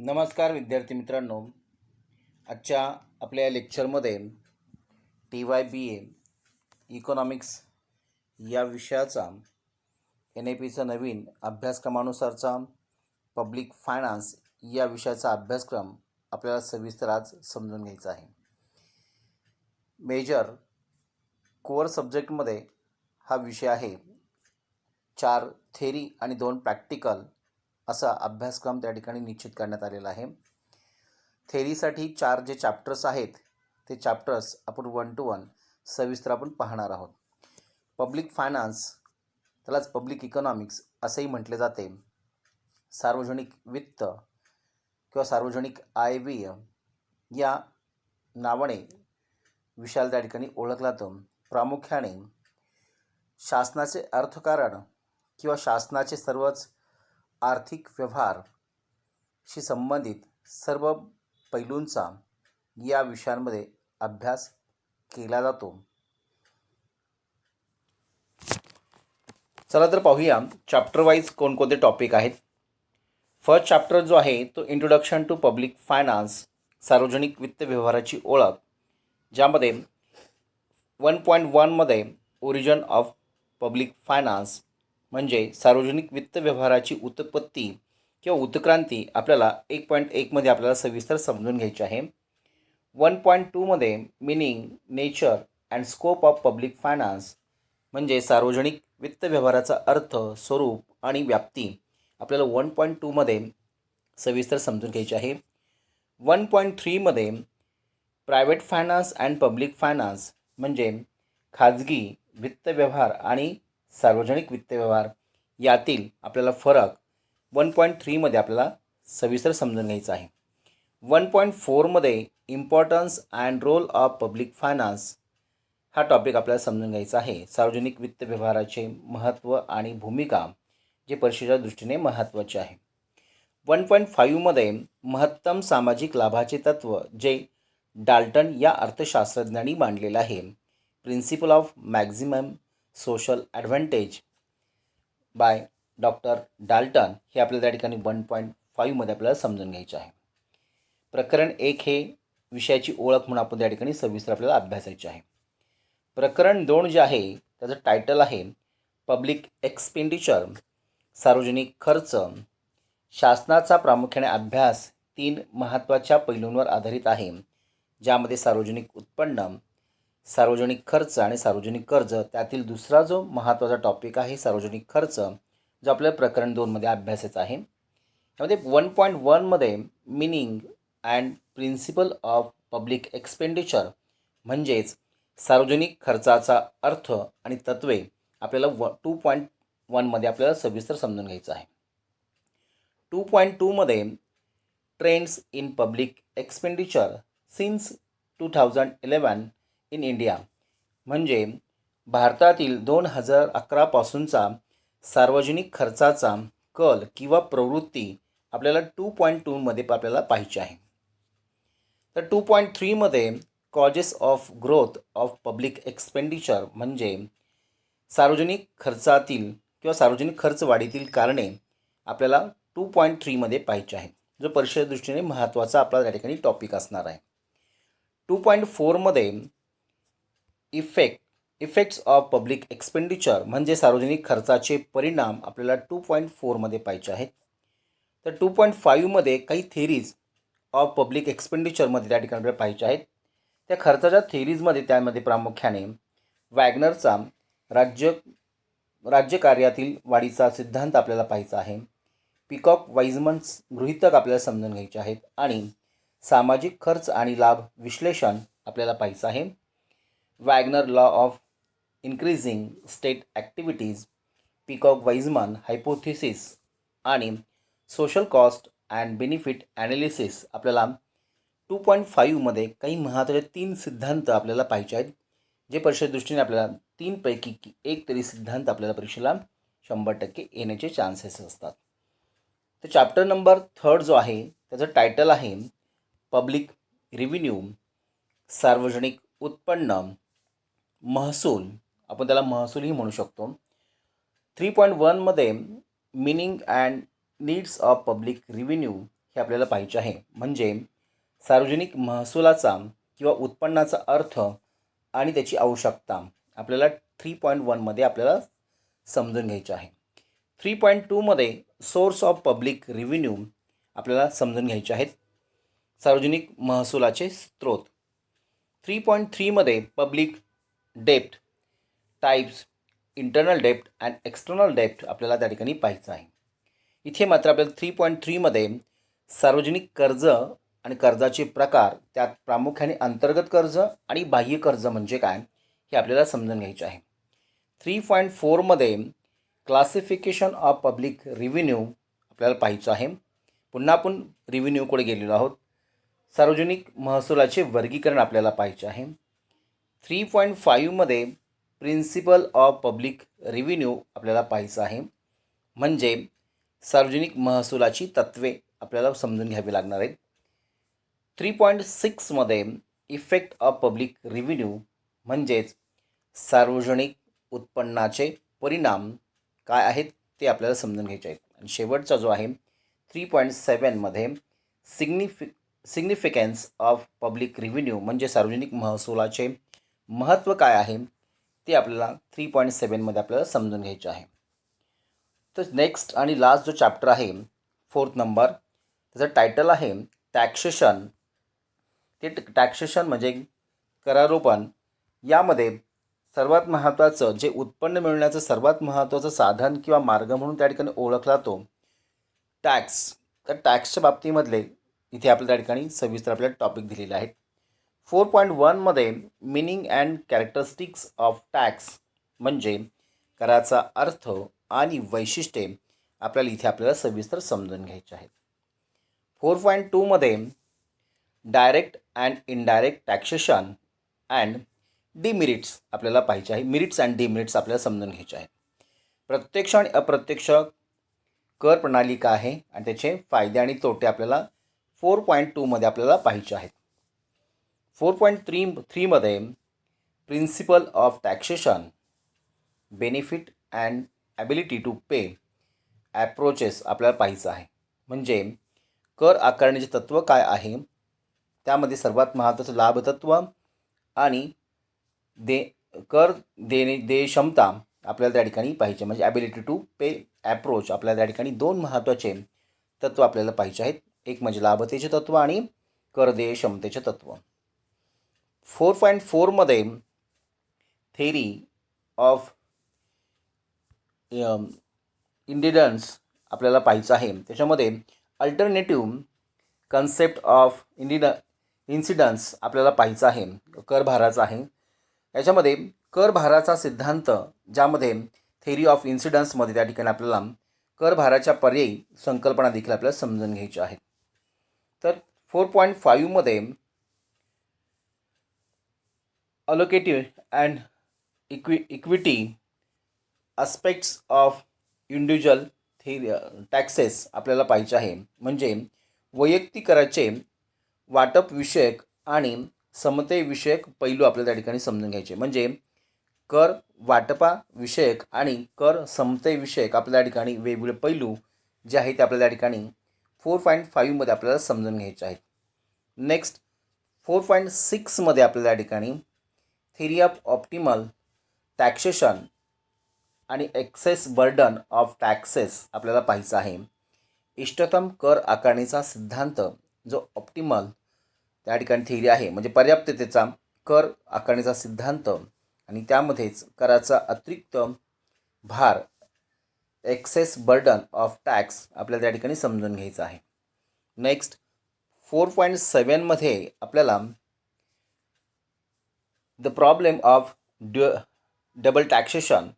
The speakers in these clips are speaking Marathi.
नमस्कार विद्यार्थी मित्रांनो. आजच्या आपल्या लेक्चरमध्ये TYBA इकॉनॉमिक्स या विषयाचा NAPचा नवीन अभ्यासक्रमानुसारचा पब्लिक फायनान्स या विषयाचा अभ्यासक्रम आपल्याला सविस्तर आज समजून घ्यायचा आहे. मेजर कोअर सब्जेक्टमध्ये हा विषय आहे. 4 थेरी आणि 2 प्रॅक्टिकल असा अभ्यासक्रम त्या ठिकाणी निश्चित करण्यात आलेला आहे. थेरीसाठी 4 जे चॅप्टर्स आहेत ते चॅप्टर्स आपण 1 to 1 सविस्तर आपण पाहणार आहोत. पब्लिक फायनान्स, त्यालाच पब्लिक इकॉनॉमिक्स असेही म्हटले जाते. सार्वजनिक वित्त किंवा सार्वजनिक आयव्यय या नावाने विषयाला त्या ठिकाणी ओळखला जातो. प्रामुख्याने शासनाचे अर्थकारण किंवा शासनाचे सर्वच आर्थिक व्यवहारशी संबंधित सर्व पैलूंचा या विषयांमध्ये अभ्यास केला जातो. चला तर पाहूया चॅप्टर वाईज कोणकोणते टॉपिक आहेत. फर्स्ट चॅप्टर जो आहे तो इंट्रोडक्शन टू पब्लिक फायनान्स, सार्वजनिक वित्त व्यवहाराची ओळख, ज्यामध्ये 1.1 मध्ये ओरिजिन ऑफ पब्लिक फायनान्स म्हणजे सार्वजनिक वित्त व्यवहाराची उत्पत्ती किंवा उत्क्रांती आपल्याला 1.1 मध्ये आपल्याला सविस्तर समजून घ्यायची आहे. 1.2 मध्ये meaning, nature and scope of public finance म्हणजे सार्वजनिक वित्त व्यवहाराचा अर्थ, स्वरूप आणि व्याप्ती आपल्याला 1.2 मध्ये सविस्तर समजून घ्यायची आहे. 1.3 मध्ये private finance and public finance म्हणजे खाजगी वित्त व्यवहार आणि सार्वजनिक वित्त व्यवहार यातील आपल्याला फरक 1.3 मध्ये आपल्याला सविस्तर समजून घ्यायचा आहे. 1.4 मध्ये importance and role of public finance हा टॉपिक आपल्याला समजून घ्यायचा आहे. सार्वजनिक वित्त व्यवहाराचे महत्त्व आणि भूमिका जे परिषदेच्या दृष्टीने महत्त्वाचे आहे. 1.5 मध्ये महत्तम सामाजिक लाभाचे तत्त्व जे डाल्टन या अर्थशास्त्रज्ञांनी मांडलेलं आहे. Principle of maximum social advantage by doctor Dalton हे आपल्याला त्या ठिकाणी 1.5 मध्ये आपल्याला समजून घ्यायचे आहे. प्रकरण 1 हे विषयाची ओळख म्हणून आपण त्या ठिकाणी सविस्तर आपल्याला अभ्यासायचे आहे. प्रकरण 2 जे आहे त्याचं टायटल आहे पब्लिक एक्सपेंडिचर, सार्वजनिक खर्च. शासनाचा प्रामुख्याने अभ्यास 3 महत्त्वाच्या पैलूंवर आधारित आहे, ज्यामध्ये सार्वजनिक उत्पन्न, सार्वजनिक खर्च आणि सार्वजनिक कर्ज. त्यातील दुसरा जो महत्त्वाचा टॉपिक आहे सार्वजनिक खर्च, जो आपल्याला प्रकरण 2 मध्ये अभ्यासायचा आहे. त्यामध्ये 1.1 मध्ये meaning and principle of public expenditure म्हणजेच सार्वजनिक खर्चाचा अर्थ आणि तत्त्वे आपल्याला 2.1 मध्ये आपल्याला सविस्तर समजून घ्यायचं आहे. 2.2 मध्ये trends in public expenditure since 2011 in India म्हणजे भारतातील 2011 पासूनचा सार्वजनिक खर्चाचा कल किंवा प्रवृत्ती आपल्याला 2.2 मध्ये आपल्याला पाहायची आहे. तर 2.3 मध्ये causes of growth of public expenditure म्हणजे सार्वजनिक खर्चातील किंवा सार्वजनिक खर्च वाढीतील कारणे आपल्याला 2.3 मध्ये पाहायचे आहेत, जो परिषदेच्या दृष्टीने महत्त्वाचा आपला त्या ठिकाणी टॉपिक असणार आहे. 2.4 मध्ये इफेक्ट्स ऑफ पब्लिक एक्सपेंडिचर म्हणजे सार्वजनिक खर्चाचे परिणाम आपल्याला 2.4 मध्ये पाहायचे आहेत. तर 2.5 मध्ये काही थेरीज ऑफ पब्लिक एक्सपेंडिचरमध्ये त्या ठिकाणी आपल्याला पाहायचे आहेत. त्या खर्चाच्या थेरीजमध्ये त्यामध्ये प्रामुख्याने वॅगनरचा राज्यकार्यातील वाढीचा सिद्धांत आपल्याला पाहायचा आहे. पिकॉक वाईजमन्स गृहीतक आपल्याला समजून घ्यायचे आहेत आणि सामाजिक खर्च आणि लाभ विश्लेषण आपल्याला पाहायचं आहे. Wagner law of increasing state activities, Peacock Wiseman hypothesis आणि social cost and benefit analysis आपल्याला 2.5 मध्ये काही महत्त्वाचे 3 सिद्धांत आपल्याला पाहायचे आहेत, जे परीक्षेच्या दृष्टीने आपल्याला 3 पैकी एक तरी सिद्धांत आपल्याला परीक्षेला 100% येण्याचे चान्सेस असतात. तर चॅप्टर नंबर 3 जो आहे त्याचं टायटल आहे पब्लिक रेव्हेन्यू, सार्वजनिक उत्पन्न, महसूल. आपण त्याला महसूलही म्हणू शकतो. 3.1 मध्ये meaning and needs of public revenue हे आपल्याला पाहिजे आहे. म्हणजे सार्वजनिक महसुलाचा किंवा उत्पन्नाचा अर्थ आणि त्याची आवश्यकता आपल्याला 3.1मध्ये आपल्याला समजून घ्यायचं आहे. 3.2मध्ये सोर्स ऑफ पब्लिक रिव्हेन्यू आपल्याला समजून घ्यायचे आहेत. सार्वजनिक महसुलाचे स्रोत. 3.3मध्ये public dept types, internal dept and external डेप्ट आपल्याला त्या ठिकाणी पाहायचं आहे. इथे मात्र आपल्याला 3.3मध्ये सार्वजनिक कर्ज आणि कर्जाचे प्रकार, त्यात प्रामुख्याने अंतर्गत कर्ज आणि बाह्य कर्ज म्हणजे काय हे आपल्याला समजून घ्यायचे आहे. 3.4मध्ये क्लासिफिकेशन ऑफ पब्लिक रिव्हेन्यू आपल्याला पाहायचं आहे. पुन्हा आपण रिव्हेन्यूकडे गेलेलो आहोत. सार्वजनिक महसुलाचे वर्गीकरण आपल्याला पाहायचे आहे. 3.5मध्ये प्रिन्सिपल ऑफ पब्लिक रिव्हेन्यू आपल्याला पाहायचं आहे. म्हणजे सार्वजनिक महसुलाची तत्त्वे आपल्याला समजून घ्यावी लागणार आहेत. 3.6मध्ये इफेक्ट ऑफ पब्लिक रिव्हेन्यू म्हणजेच सार्वजनिक उत्पन्नाचे परिणाम काय आहेत ते आपल्याला समजून घ्यायचे आहेत. आणि शेवटचा जो आहे 3.7मध्ये सिग्निफिकन्स ऑफ पब्लिक रिव्हेन्यू म्हणजे सार्वजनिक महसुलाचे महत्त्व काय आहे ते आपल्याला 3.7मध्ये आपल्याला समजून घ्यायचे आहे. तर नेक्स्ट आणि लास्ट जो चॅप्टर आहे 4th नंबर, त्याचं टायटल आहे टॅक्सेशन. ते टॅक्सेशन म्हणजे करारोपण. यामध्ये सर्वात महत्त्वाचं जे उत्पन्न मिळवण्याचं सर्वात महत्त्वाचं साधन किंवा मार्ग म्हणून त्या ठिकाणी ओळखला तो टॅक्स. तर टॅक्सच्या बाबतीमधले इथे आपल्या त्या ठिकाणी सविस्तर आपल्याला टॉपिक दिलेले आहेत. 4.1मध्ये meaning and characteristics of tax म्हणजे कराचा अर्थ आणि वैशिष्ट्ये आपल्याला इथे आपल्याला सविस्तर समजून घ्यायचे आहेत. 4.2मध्ये direct and indirect taxation and demerits आपल्याला पाहिजे आहे. मेरिट्स अँड डिमेरिट्स आपल्याला समजून घ्यायचे आहेत. प्रत्यक्ष आणि अप्रत्यक्ष कर प्रणाली काय आहे आणि त्याचे फायदे आणि तोटे आपल्याला 4.2मध्ये आपल्याला पाहिजे आहेत. 4.3मध्ये principle of taxation, benefit and ability to pay approaches आपल्याला पाहायचं आहे. म्हणजे कर आकारणीचे तत्त्व काय आहे, त्यामध्ये सर्वात महत्त्वाचं लाभतत्व आणि कर देणे क्षमता आपल्याला त्या ठिकाणी पाहिजे. म्हणजे ॲबिलिटी टू पे ॲप्रोच आपल्याला त्या ठिकाणी दोन महत्त्वाचे तत्त्व आपल्याला पाहिजे आहेत. एक म्हणजे लाभतेचे तत्त्व आणि कर देय क्षमतेचे तत्त्व. 4.4मध्ये थेरी ऑफ इंडिडन्स आपल्याला पाहायचं आहे. त्याच्यामध्ये अल्टरनेटिव्ह कन्सेप्ट ऑफ इन्सिडन्स आपल्याला पाहायचं आहे. करभाराचा आहे. याच्यामध्ये करभाराचा सिद्धांत, ज्यामध्ये थेरी ऑफ इन्सिडन्समध्ये त्या ठिकाणी आपल्याला करभाराच्या पर्यायी संकल्पना देखील आपल्याला समजून घ्यायच्या आहेत. तर 4.5मध्ये allocative and equity aspects of individual taxes आपल्याला पाहिजे आहे. म्हणजे वैयक्तिक कराचे वाटपविषयक आणि समतेविषयक पैलू आपल्याला त्या ठिकाणी समजून घ्यायचे. म्हणजे कर वाटपाविषयक आणि कर समतेविषयक आपल्या त्या ठिकाणी वेगवेगळे पैलू जे आहेत ते आपल्याला त्या ठिकाणी 4.5मध्ये आपल्याला समजून घ्यायचे आहेत. नेक्स्ट 4.6मध्ये आपल्याला त्या ठिकाणी थेरी ऑफ ऑप्टिमल टॅक्सेशन आणि एक्सेस बर्डन ऑफ टॅक्सेस आपल्याला पाहायचं आहे. इष्टतम कर आकारणीचा सिद्धांत जो ऑप्टिमल त्या ठिकाणी थेरी आहे, म्हणजे पर्याप्ततेचा कर आकारणीचा सिद्धांत आणि त्यामध्येच कराचा अतिरिक्त भार एक्सेस बर्डन ऑफ टॅक्स आपल्याला त्या ठिकाणी समजून घ्यायचं आहे. नेक्स्ट 4.7मध्ये आपल्याला the problem of double taxation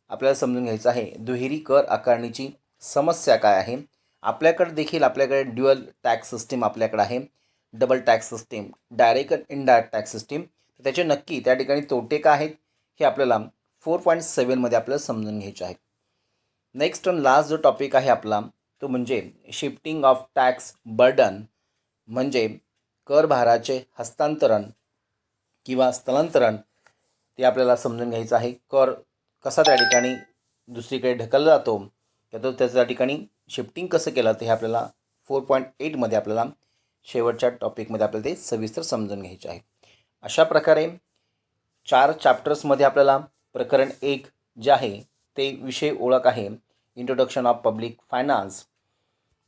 आपल्याला समजून घ्यायचं आहे. दुहेरी कर आकारणीची समस्या काय आहे. आपल्याकडे ड्युअल टॅक्स सिस्टीम आपल्याकडे आहे, double tax system, direct and indirect tax system. त्याचे नक्की त्या ठिकाणी तोटे काय आहेत हे आपल्याला 4.7मध्ये आपल्याला समजून घ्यायचे आहेत. नेक्स्ट आणि लास्ट जो टॉपिक आहे आपला तो म्हणजे शिफ्टिंग ऑफ टॅक्स बर्डन, म्हणजे करभाराचे हस्तांतरण किंवा स्थलांतरण ते आपल्याला समजून घ्यायचं आहे. कर कसा त्या ठिकाणी दुसरीकडे ढकलला जातो, त्याचं त्या ठिकाणी शिफ्टिंग कसं केलं ते आपल्याला 4.8मध्ये आपल्याला शेवटच्या टॉपिकमध्ये आपल्याला ते सविस्तर समजून घ्यायचे आहे. अशा प्रकारे 4 चॅप्टर्समध्ये आपल्याला प्रकरण 1 जे आहे ते विषय ओळख आहे, इंट्रोडक्शन ऑफ पब्लिक फायनान्स.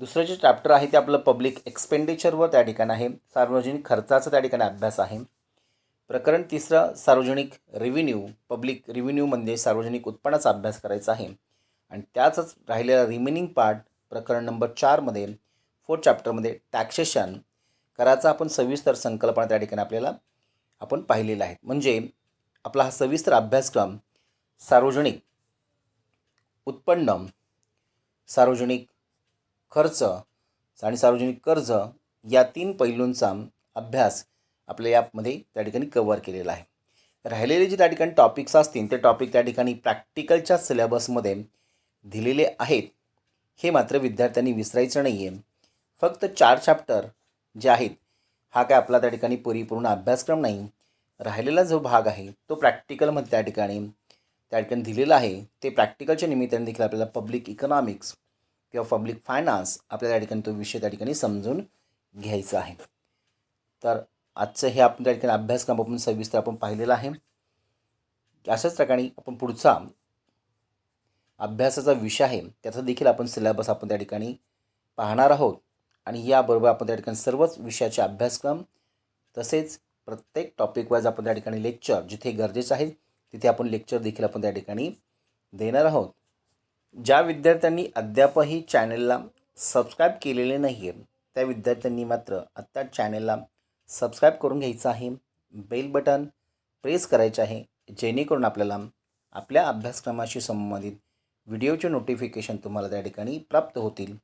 दुसरं जे चॅप्टर आहे ते आपलं पब्लिक एक्सपेंडिचरवर त्या ठिकाणी आहे, सार्वजनिक खर्चाचा त्या ठिकाणी अभ्यास आहे. प्रकरण 3 सार्वजनिक रेव्हेन्यू, पब्लिक रेव्हेन्यू म्हणजे सार्वजनिक उत्पन्नाचा अभ्यास करायचा आहे. आणि त्याचंच राहिलेला रिमेनिंग पार्ट प्रकरण नंबर 4मध्ये 4 चॅप्टरमध्ये टॅक्सेशन कराचा आपण सविस्तर संकल्पना त्या ठिकाणी आपल्याला आपण पाहिलेला आहे. म्हणजे आपला हा सविस्तर अभ्यासक्रम सार्वजनिक उत्पन्न, सार्वजनिक खर्च आणि सार्वजनिक कर्ज या 3 पैलूंचा अभ्यास आपल्या यामध्ये त्या ठिकाणी कव्हर केलेला आहे. राहिलेले जे त्या ठिकाणी टॉपिक्स असतील ते टॉपिक त्या ठिकाणी प्रॅक्टिकलच्या सिलेबसमध्ये दिलेले आहेत. हे मात्र विद्यार्थ्यांनी विसरायचं नाही आहे. फक्त 4 चॅप्टर जे आहेत हा काय आपला त्या ठिकाणी परिपूर्ण अभ्यासक्रम नाही. राहिलेला जो भाग आहे तो प्रॅक्टिकलमध्ये त्या ठिकाणी दिलेला आहे. ते प्रॅक्टिकलच्या निमित्ताने देखील आपल्याला पब्लिक इकॉनॉमिक्स किंवा पब्लिक फायनान्स आपल्याला त्या ठिकाणी तो विषय त्या ठिकाणी समजून घ्यायचा आहे. तर आजचं हे आपण त्या ठिकाणी अभ्यासक्रम आपण सविस्तर आपण पाहिलेला आहे. अशाच प्रकारे आपण पुढचा अभ्यासाचा विषय आहे त्याचा देखील आपण सिलेबस आपण त्या ठिकाणी पाहणार आहोत. आणि याबरोबर आपण त्या ठिकाणी सर्वच विषयाचे अभ्यासक्रम तसेच प्रत्येक टॉपिक वाईज आपण त्या ठिकाणी लेक्चर जिथे गरजेचं आहे तिथे आपण लेक्चर देखील आपण त्या ठिकाणी देणार आहोत. ज्या विद्यार्थ्यांनी अद्यापही चॅनलला सबस्क्राईब केलेले नाही आहे त्या विद्यार्थ्यांनी मात्र आत्ता चॅनलला सबस्क्राईब करून घ्यायचं आहे. बेल बटन प्रेस करायचे आहे जेणेकरून आपल्याला आपल्या अभ्यासक्रमाशी संबंधित व्हिडिओचे नोटिफिकेशन तुम्हाला त्या ठिकाणी प्राप्त होतील.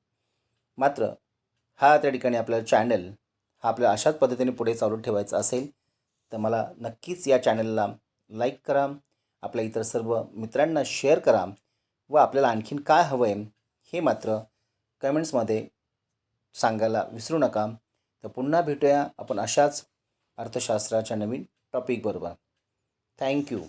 मात्र हा त्या ठिकाणी आपल्याला चॅनल हा आपल्या अशाच पद्धतीने पुढे चालू ठेवायचा असेल तर मला नक्कीच या चॅनलला लाईक करा, आपल्या इतर सर्व मित्रांना शेअर करा व आपल्याला आणखीन काय हवं आहे हे मात्र कमेंट्समध्ये सांगायला विसरू नका. तर पुन्हा भेटूया आपण अशाच अर्थशास्त्राच्या नवीन टॉपिकबरोबर. थँक्यू.